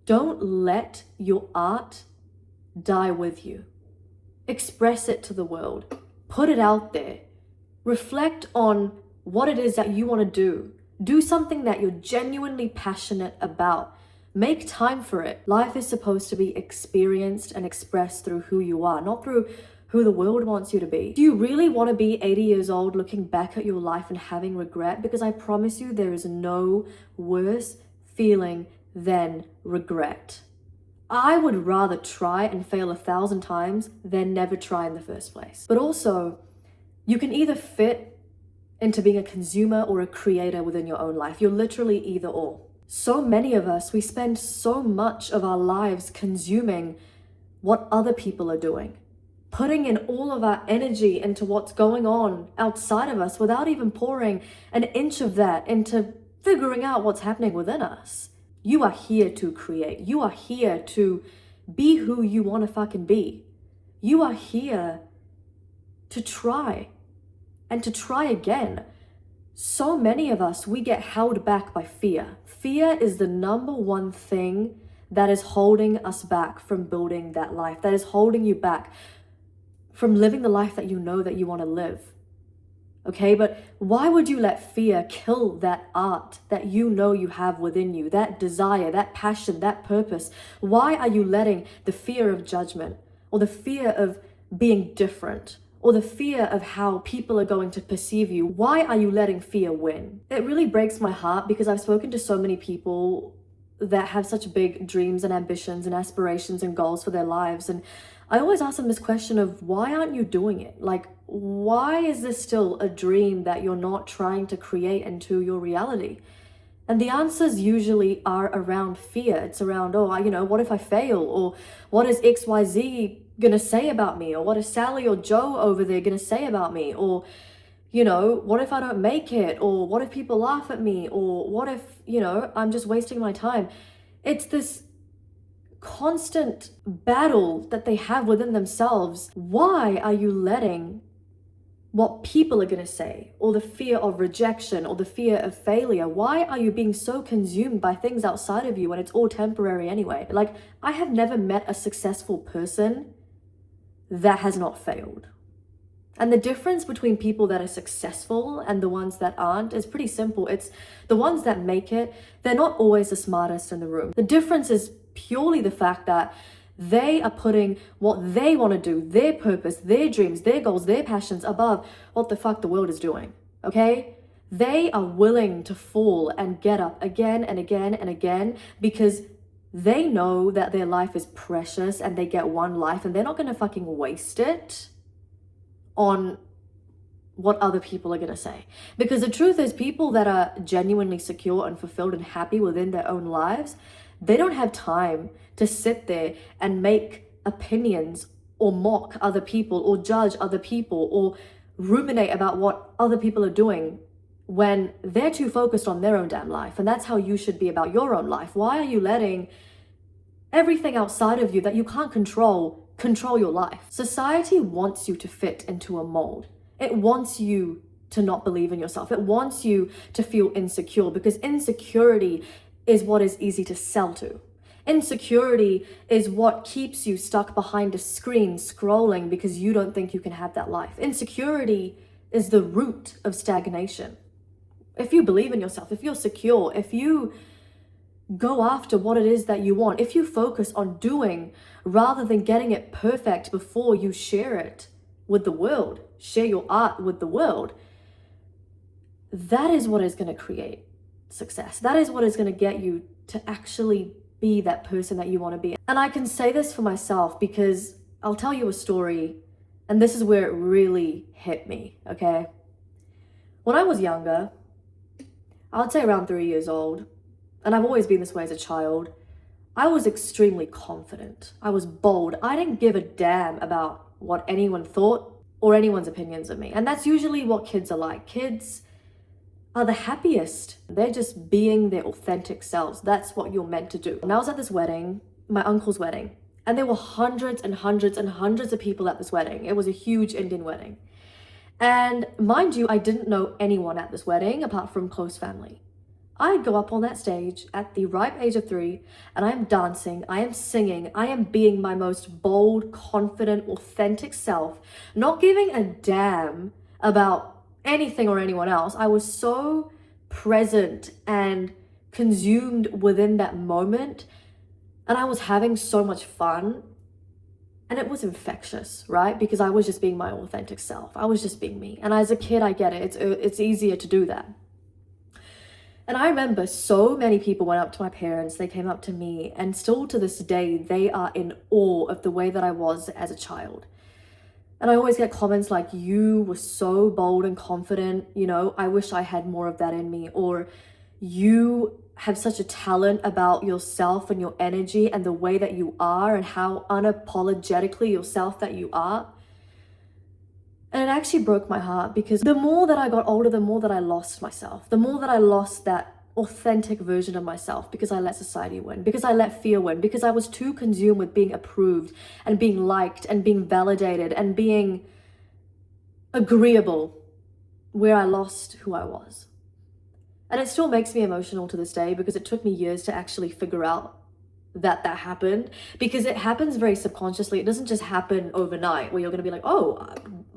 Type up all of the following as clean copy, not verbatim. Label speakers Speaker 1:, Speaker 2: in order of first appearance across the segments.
Speaker 1: Don't let your art die with you. Express it to the world. Put it out there. Reflect on what it is that you want to do. Do something that you're genuinely passionate about. Make time for it. Life is supposed to be experienced and expressed through who you are, not through who the world wants you to be. Do you really want to be 80 years old looking back at your life and having regret? Because I promise you, there is no worse feeling than regret. I would rather try and fail 1,000 times than never try in the first place. But also, you can either fit into being a consumer or a creator within your own life. You're literally either or. So many of us, we spend so much of our lives consuming what other people are doing, putting in all of our energy into what's going on outside of us without even pouring an inch of that into figuring out what's happening within us. You are here to create. You are here to be who you want to fucking be. You are here to try and to try again. So many of us, we get held back by fear. Fear is the number one thing that is holding us back from building that life, that is holding you back from living the life that you know that you want to live. Okay, but why would you let fear kill that art that you know you have within you, that desire, that passion, that purpose? Why are you letting the fear of judgment or the fear of being different or the fear of how people are going to perceive you? Why are you letting fear win? It really breaks my heart because I've spoken to so many people that have such big dreams and ambitions and aspirations and goals for their lives. And I always ask them this question of, why aren't you doing it? Like, why is this still a dream that you're not trying to create into your reality? And the answers usually are around fear. It's around, what if I fail? Or what is XYZ gonna say about me? Or what is Sally or Joe over there gonna say about me? Or, what if I don't make it? Or what if people laugh at me? Or what if, I'm just wasting my time? It's this constant battle that they have within themselves. Why are you letting what people are going to say, or the fear of rejection, or the fear of failure? Why are you being so consumed by things outside of you when it's all temporary anyway? Like, I have never met a successful person that has not failed. And the difference between people that are successful and the ones that aren't is pretty simple. It's the ones that make it, they're not always the smartest in the room. The difference is purely the fact that they are putting what they want to do, their purpose, their dreams, their goals, their passions above what the fuck the world is doing, okay? They are willing to fall and get up again and again and again because they know that their life is precious and they get one life and they're not going to fucking waste it on what other people are going to say. Because the truth is, people that are genuinely secure and fulfilled and happy within their own lives, they don't have time to sit there and make opinions or mock other people or judge other people or ruminate about what other people are doing when they're too focused on their own damn life. And that's how you should be about your own life. Why are you letting everything outside of you that you can't control your life? Society wants you to fit into a mold. It wants you to not believe in yourself. It wants you to feel insecure because insecurity is what is easy to sell to. Insecurity is what keeps you stuck behind a screen scrolling because you don't think you can have that life. Insecurity is the root of stagnation. If you believe in yourself, if you're secure, if you go after what it is that you want, if you focus on doing rather than getting it perfect before you share it with the world, share your art with the world, that is what is going to create success. That is what is going to get you to actually be that person that you want to be. And I can say this for myself because I'll tell you a story, and this is where it really hit me, okay? When I was younger, I would say around 3 years old, and I've always been this way as a child, I was extremely confident. I was bold. I didn't give a damn about what anyone thought or anyone's opinions of me. And that's usually what kids are like. Kids are the happiest. They're just being their authentic selves. That's what you're meant to do. And I was at this wedding, my uncle's wedding, and there were hundreds and hundreds and hundreds of people at this wedding. It was a huge Indian wedding. And mind you, I didn't know anyone at this wedding apart from close family. I go up on that stage at the ripe age of 3 and I am dancing, I am singing, I am being my most bold, confident, authentic self, not giving a damn about anything or anyone else. I was so present and consumed within that moment, and I was having so much fun, and it was infectious, right? Because I was just being my authentic self. I was just being me. And as a kid, I get it. It's easier to do that. And I remember so many people went up to my parents, they came up to me, and still to this day, they are in awe of the way that I was as a child. And I always get comments like, you were so bold and confident, you know, I wish I had more of that in me. Or you have such a talent about yourself and your energy and the way that you are and how unapologetically yourself that you are. And it actually broke my heart, because the more that I got older, the more that I lost myself, the more that I lost that authentic version of myself, because I let society win, because I let fear win, because I was too consumed with being approved and being liked and being validated and being agreeable, where I lost who I was. And it still makes me emotional to this day, because it took me years to actually figure out that happened, because it happens very subconsciously. It doesn't just happen overnight where you're going to be like, oh,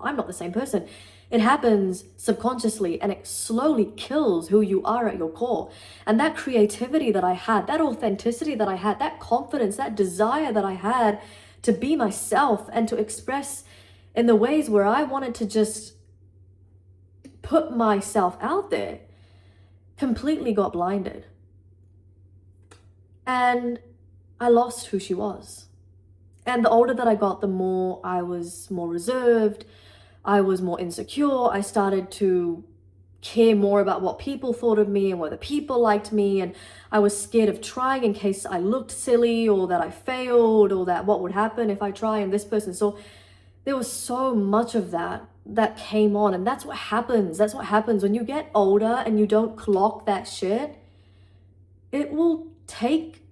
Speaker 1: I'm not the same person. It happens subconsciously, and it slowly kills who you are at your core. And that creativity that I had, that authenticity that I had, that confidence, that desire that I had to be myself and to express in the ways where I wanted to just put myself out there, completely got blinded. And I lost who she was. And the older that I got, the more I was more reserved, I was more insecure. I started to care more about what people thought of me and whether people liked me. And I was scared of trying in case I looked silly, or that I failed, or that what would happen if I try and this person. So there was so much of that came on. And that's what happens. That's what happens when you get older and you don't clock that shit. It will take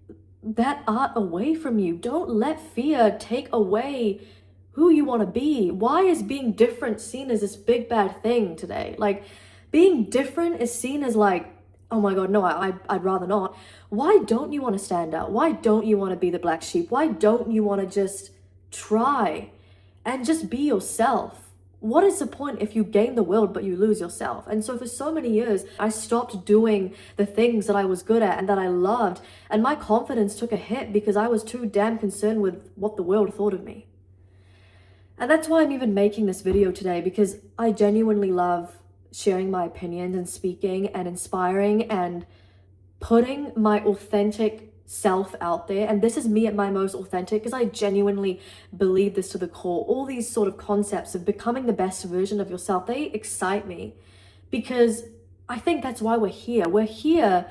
Speaker 1: that art away from you. Don't let fear take away who you want to be. Why is being different seen as this big bad thing today? Like, being different is seen as like, oh my god, no, I'd rather not. Why don't you want to stand out? Why don't you want to be the black sheep? Why don't you want to just try and just be yourself? What is the point if you gain the world but you lose yourself? And so for so many years, I stopped doing the things that I was good at and that I loved, and my confidence took a hit because I was too damn concerned with what the world thought of me. And that's why I'm even making this video today, because I genuinely love sharing my opinions and speaking and inspiring and putting my authentic self out there. And this is me at my most authentic, because I genuinely believe this to the core. All these sort of concepts of becoming the best version of yourself, they excite me, because I think that's why we're here. We're here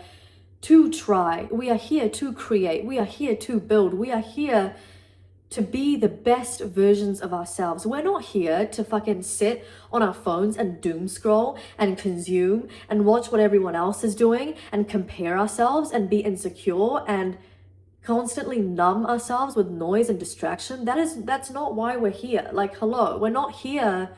Speaker 1: to try. We are here to create. We are here to build. We are here to be the best versions of ourselves. We're not here to fucking sit on our phones and doom scroll and consume and watch what everyone else is doing and compare ourselves and be insecure and constantly numb ourselves with noise and distraction. That's not why we're here. Like, hello, we're not here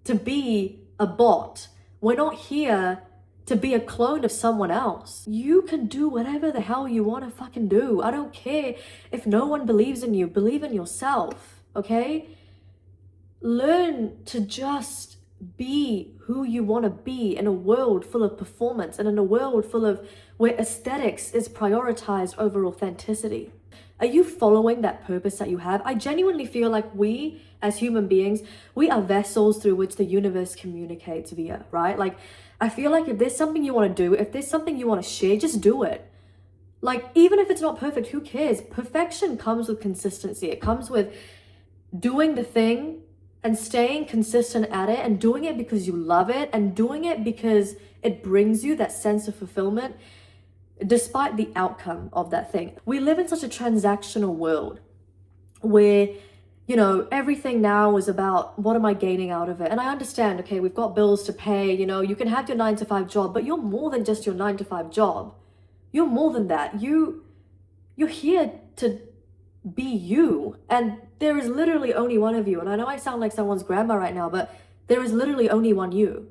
Speaker 1: to be a bot. We're not here to be a clone of someone else. You can do whatever the hell you want to fucking do. I don't care if no one believes in you. Believe in yourself, okay? Learn to just be who you want to be in a world full of performance and in a world full of where aesthetics is prioritized over authenticity. Are you following that purpose that you have? I genuinely feel like we as human beings, we are vessels through which the universe communicates via, right? Like, I feel like if there's something you want to do, if there's something you want to share, just do it. Like, even if it's not perfect, who cares? Perfection comes with consistency. It comes with doing the thing and staying consistent at it and doing it because you love it and doing it because it brings you that sense of fulfillment despite the outcome of that thing. We live in such a transactional world where, you know, everything now is about what am I gaining out of it? And I understand, okay, we've got bills to pay, you know, you can have your 9-to-5 job, but you're more than just your 9-to-5 job. You're more than that. You're here to be you. And there is literally only one of you. And I know I sound like someone's grandma right now, but there is literally only one you.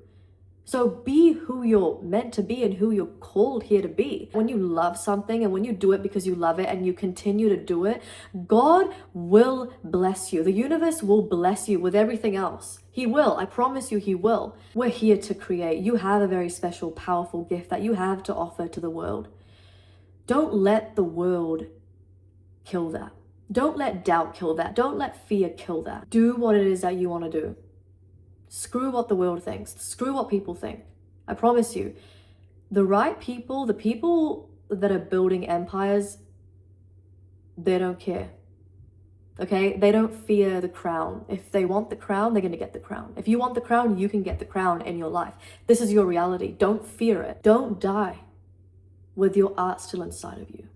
Speaker 1: So be who you're meant to be and who you're called here to be. When you love something and when you do it because you love it and you continue to do it, God will bless you. The universe will bless you with everything else. He will. I promise you, He will. We're here to create. You have a very special, powerful gift that you have to offer to the world. Don't let the world kill that. Don't let doubt kill that. Don't let fear kill that. Do what it is that you want to do. Screw what the world thinks. Screw what people think. I promise you, the right people, the people that are building empires, they don't care. Okay? They don't fear the crown. If they want the crown, they're going to get the crown. If you want the crown, you can get the crown in your life. This is your reality. Don't fear it. Don't die with your art still inside of you.